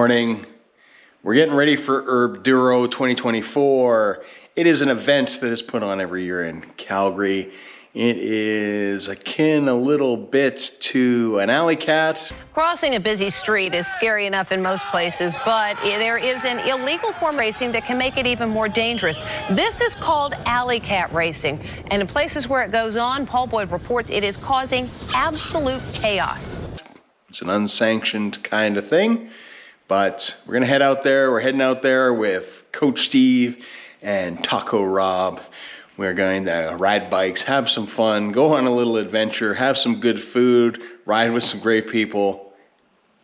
morning. We're getting ready for Urbduro 2024. It is an event that is put on every year in Calgary. It is akin a little bit to an Alleycat. Crossing a busy street is scary enough in most places, but there is an illegal form of racing that can make it even more dangerous. This is called Alleycat racing, and in places where it goes on, Paul Boyd reports it is causing absolute chaos. It's an unsanctioned kind of thing, but we're gonna head out there. We're heading out there with Coach Steve and Taco Rob. We're going to ride bikes, have some fun, go on a little adventure, have some good food, ride with some great people.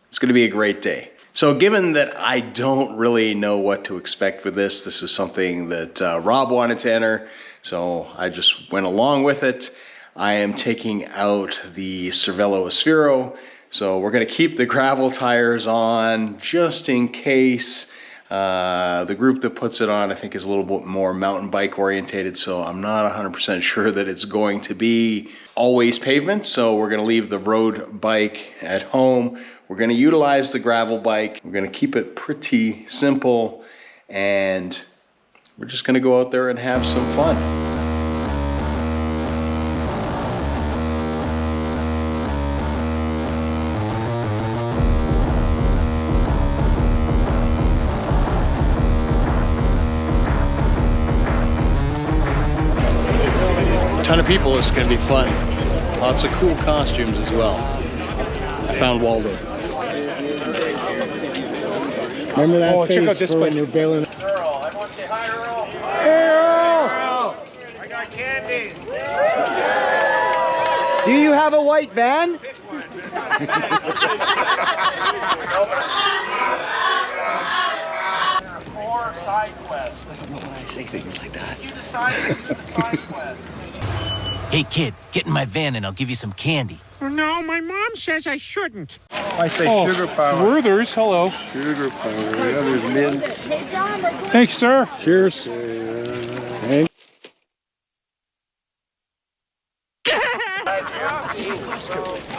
It's going to be a great day. So given that I don't really know what to expect for this was something that Rob wanted to enter, so I just went along with it. I am taking out the Cervelo Sphero, so we're going to keep the gravel tires on just in case. The group that puts it on, I think, is a little bit more mountain bike orientated, so I'm not 100% sure that it's going to be always pavement. So we're going to leave the road bike at home. We're going to utilize the gravel bike. We're going to keep it pretty simple, and we're just going to go out there and have some fun. Ton of people. It's going to be fun. Lots of cool costumes as well. I found Waldo. Remember that face check out this when place. you're bailing? Earl, I want to say hi, Earl. Hey, Earl! I got candy. Do you have a white van? Or side quest. When I say things like that. You decided to do the side quest. Hey kid, get in my van and I'll give you some candy. No, my mom says I shouldn't. I say sugar power. Werther's, hello. Sugar power. Yeah, there's mint. Thank you, sir. Cheers.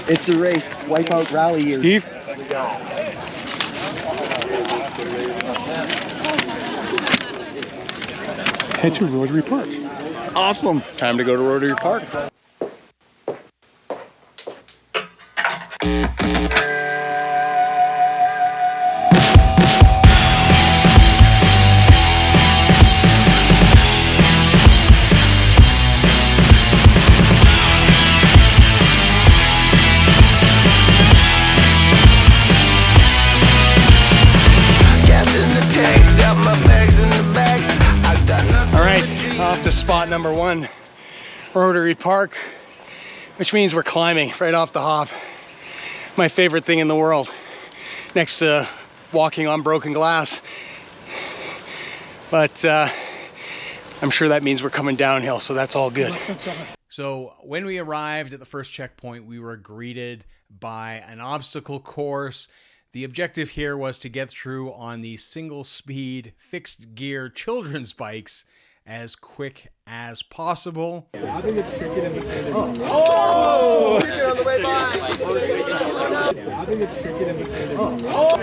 It's a race. Wipeout rally years. Steve? Head to Rotary Park. Awesome. Time to go to Rotary Park. Off to spot number 1, Rotary Park, which means we're climbing right off the hop. My favorite thing in the world, next to walking on broken glass. But I'm sure that means we're coming downhill, so that's all good. So when we arrived at the first checkpoint, we were greeted by an obstacle course. The objective here was to get through on the single speed, fixed gear children's bikes as quick as possible. I think it's second in between.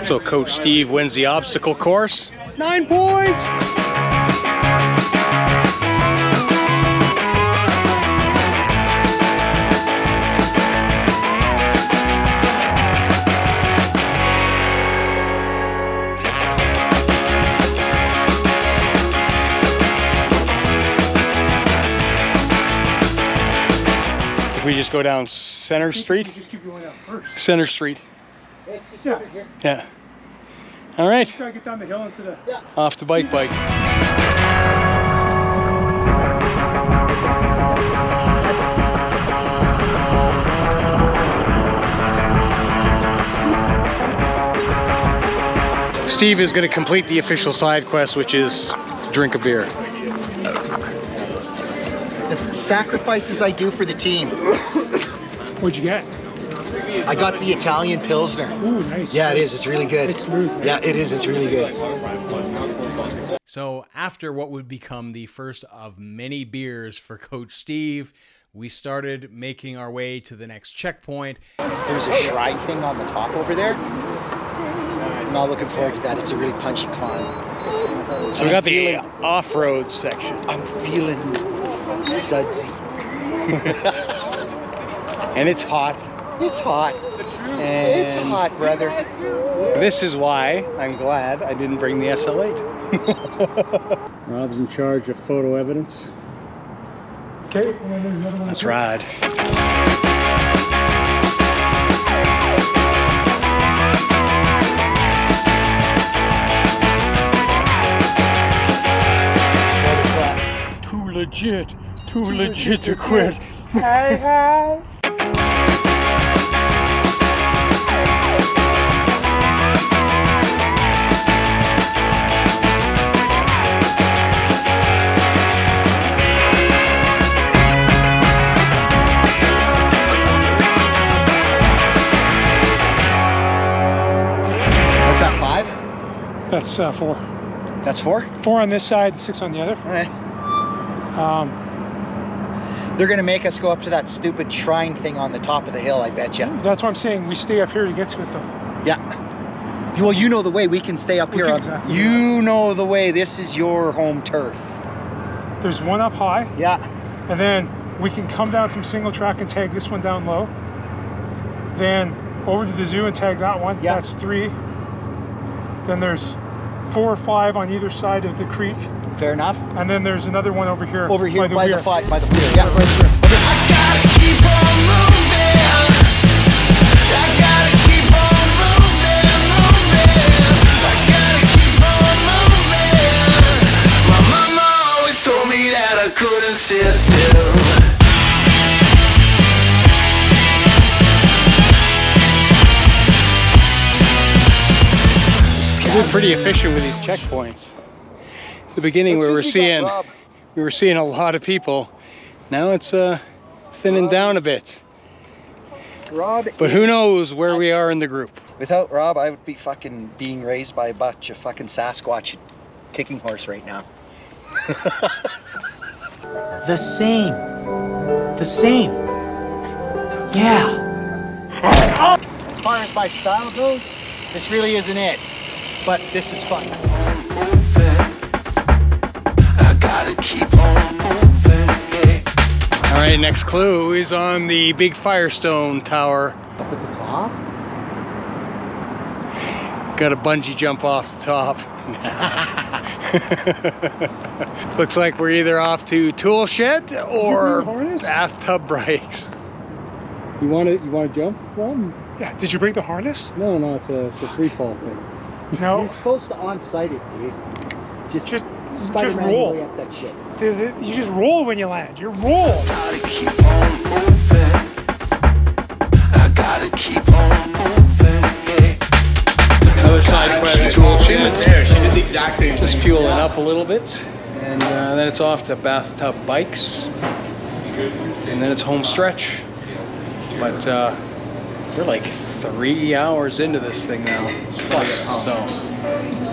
So Coach Steve wins the obstacle course. 9 points! We just go down Center Street. Just keep going out first. Center Street. It's just over here. Yeah. All right. Try to get down the hill into the... Off the bike. Steve is going to complete the official side quest, which is to drink a beer. The sacrifices I do for the team. What'd you get? I got the Italian Pilsner. Ooh, nice. Yeah, it is. It's really good. It's smooth. Yeah, it is. It's really good. So after what would become the first of many beers for Coach Steve, we started making our way to the next checkpoint. There's a shrine thing on the top over there. I'm not looking forward to that. It's a really punchy climb. So we got the off-road section. I'm feeling sudsy. And it's hot. It's hot. And It's hot, brother. this is why I'm glad I didn't bring the SL8. Rob's in charge of photo evidence. Okay, and then there's another one. Let's ride. Too legit to quit. Hey, hey. What's that, 5? That's 4. That's 4? 4 on this side, 6 on the other. Okay. They're gonna make us go up to that stupid shrine thing on the top of the hill, I bet you. That's what I'm saying. We stay up here to get to it, though. Yeah. Well, you know the way. We can stay up here. Exactly. You know the way. This is your home turf. There's one up high, Yeah. and then we can come down some single track and tag this one down low. Then over to the zoo and tag that one. Yeah. That's 3. Then there's 4 or 5 on either side of the creek, Fair enough. and then there's another one over here. Over here by the weir. fight, by the weir. Yeah, right there. We're pretty efficient with these checkpoints. At the beginning, we were seeing a lot of people. Now it's thinning down a bit. Rob, But who knows where we are in the group? without Rob, I would be fucking being raised by a bunch of fucking Sasquatch kicking horse right now. The same. The same. Yeah. As far as my style goes, this really isn't it. But this is fun. All right, next clue is on the big Firestone tower. Up at the top? Got a bungee jump off the top. Looks like we're either off to tool shed or bathtub breaks. You want to jump from? Yeah. Did you break the harness? No, it's a free fall thing. No. You're supposed to on-site it, dude. Just Spider-Man roll. your way up that shit. You just roll when you land. You roll. Another side quest tool shed. There, she did the exact same thing. Just fueling up a little bit, and then it's off to bathtub bikes, and then it's home stretch. But we're like 3 hours into this thing now, plus, so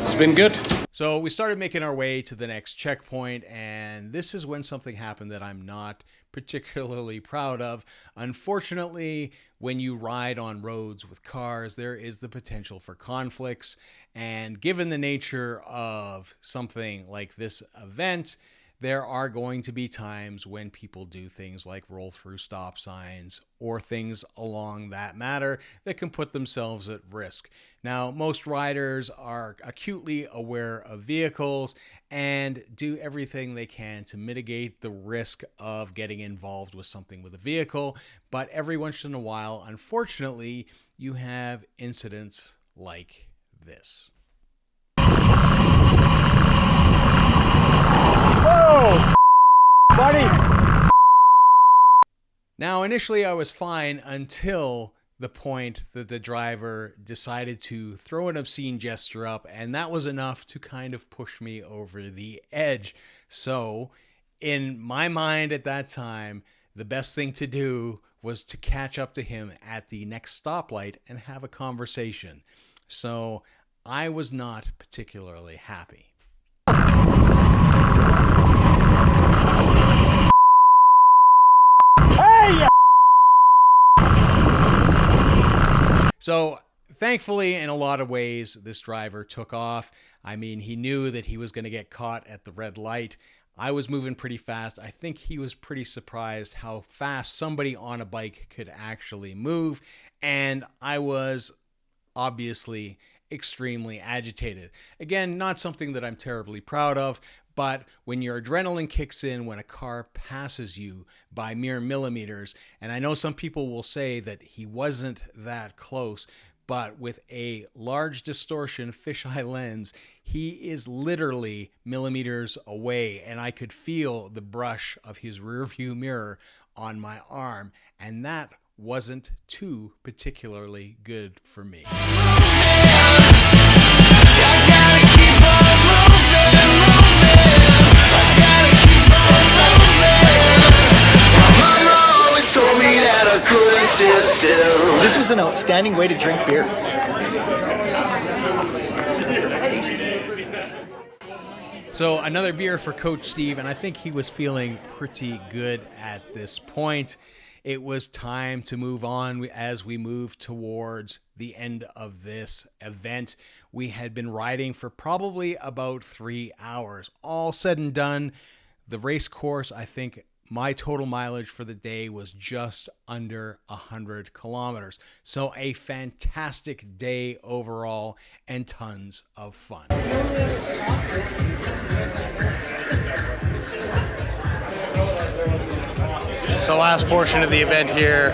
it's been good. So we started making our way to the next checkpoint, and this is when something happened that I'm not particularly proud of. Unfortunately, when you ride on roads with cars, there is the potential for conflicts, and given the nature of something like this event, there are going to be times when people do things like roll through stop signs or things along that matter that can put themselves at risk. Now, most riders are acutely aware of vehicles and do everything they can to mitigate the risk of getting involved with something with a vehicle. But every once in a while, unfortunately, you have incidents like this. Whoa! Buddy! Now, initially I was fine until the point that the driver decided to throw an obscene gesture up, and that was enough to kind of push me over the edge. So, in my mind at that time, the best thing to do was to catch up to him at the next stoplight and have a conversation. So, I was not particularly happy. So Thankfully, in a lot of ways, this driver took off. I mean, he knew that he was going to get caught at the red light. I was moving pretty fast. I think he was pretty surprised how fast somebody on a bike could actually move. And I was obviously extremely agitated. Again, not something that I'm terribly proud of, but when your adrenaline kicks in when a car passes you by mere millimeters, and I know some people will say that he wasn't that close, but with a large distortion fisheye lens, he is literally millimeters away, and I could feel the brush of his rearview mirror on my arm, and that wasn't too particularly good for me. This was an outstanding way to drink beer. Tasty. So another beer for Coach Steve, and I think he was feeling pretty good at this point. It was time to move on as we moved towards the end of this event. We had been riding for probably about 3 hours. All said and done, the race course, I think my total mileage for the day was just under 100 kilometers. So a fantastic day overall and tons of fun. So last portion of the event here,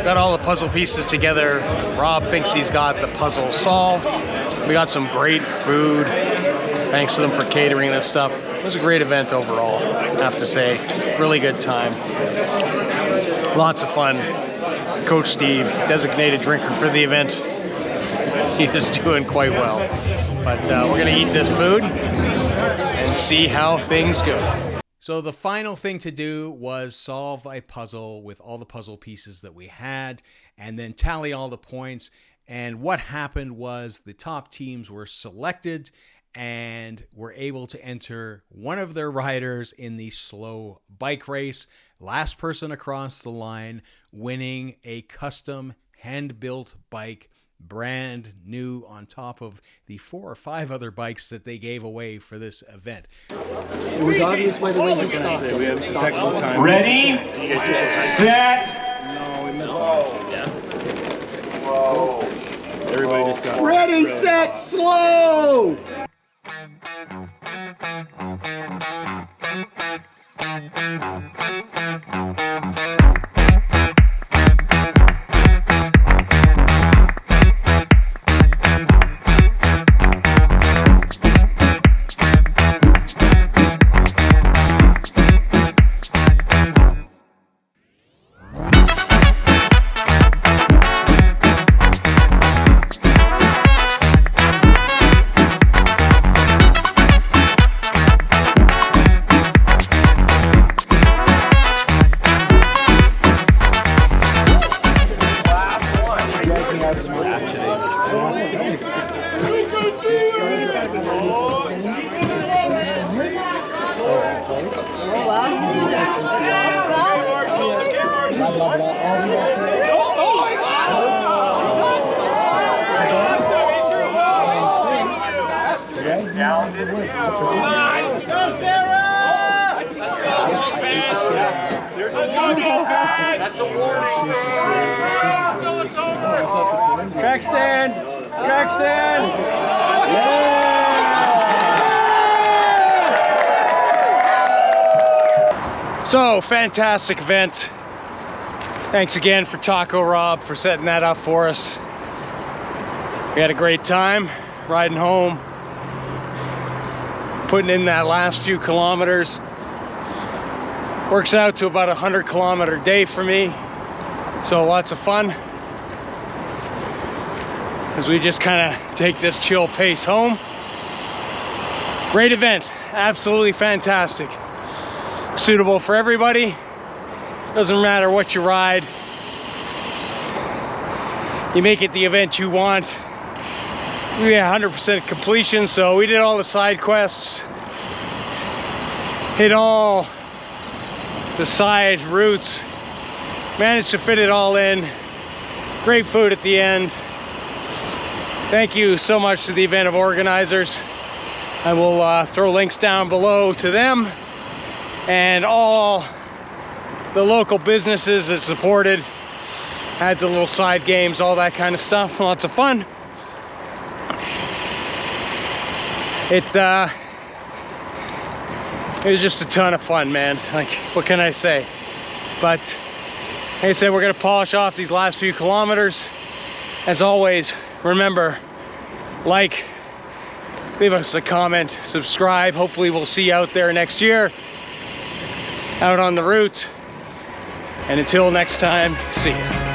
got all the puzzle pieces together. Rob thinks he's got the puzzle solved. We got some great food. Thanks to them for catering this stuff. It was a great event overall, I have to say. Really good time. Lots of fun. Coach Steve, designated drinker for the event. He is doing quite well. But we're gonna eat this food and see how things go. So the final thing to do was solve a puzzle with all the puzzle pieces that we had and then tally all the points. And what happened was the top teams were selected and were able to enter one of their riders in the slow bike race. Last person across the line winning a custom hand-built bike, brand new, on top of the 4 or 5 other bikes that they gave away for this event. It was obvious by the way you stopped. We stopped some time. Ready, set, whoa. Everybody just got Ready, set, slow! That's a warning. Track stand! Track stand! So, fantastic event. Thanks again for Taco Rob for setting that up for us. We had a great time riding home, putting in that last few kilometers. Works out to about a 100-kilometer day for me. So lots of fun as we just kind of take this chill pace home. Great event, absolutely fantastic. Suitable for everybody. Doesn't matter what you ride. You make it the event you want. We had 100% completion, so we did all the side quests. Hit all the side routes. Managed to fit it all in. Great food at the end. thank you so much to the event organizers. I will throw links down below to them and all the local businesses that supported, had the little side games, all that kind of stuff. Lots of fun. It was just a ton of fun, man. Like, what can I say? But like I said, we're gonna polish off these last few kilometers. As always, remember, like, leave us a comment, subscribe. Hopefully we'll see you out there next year, out on the route. And until next time, see ya.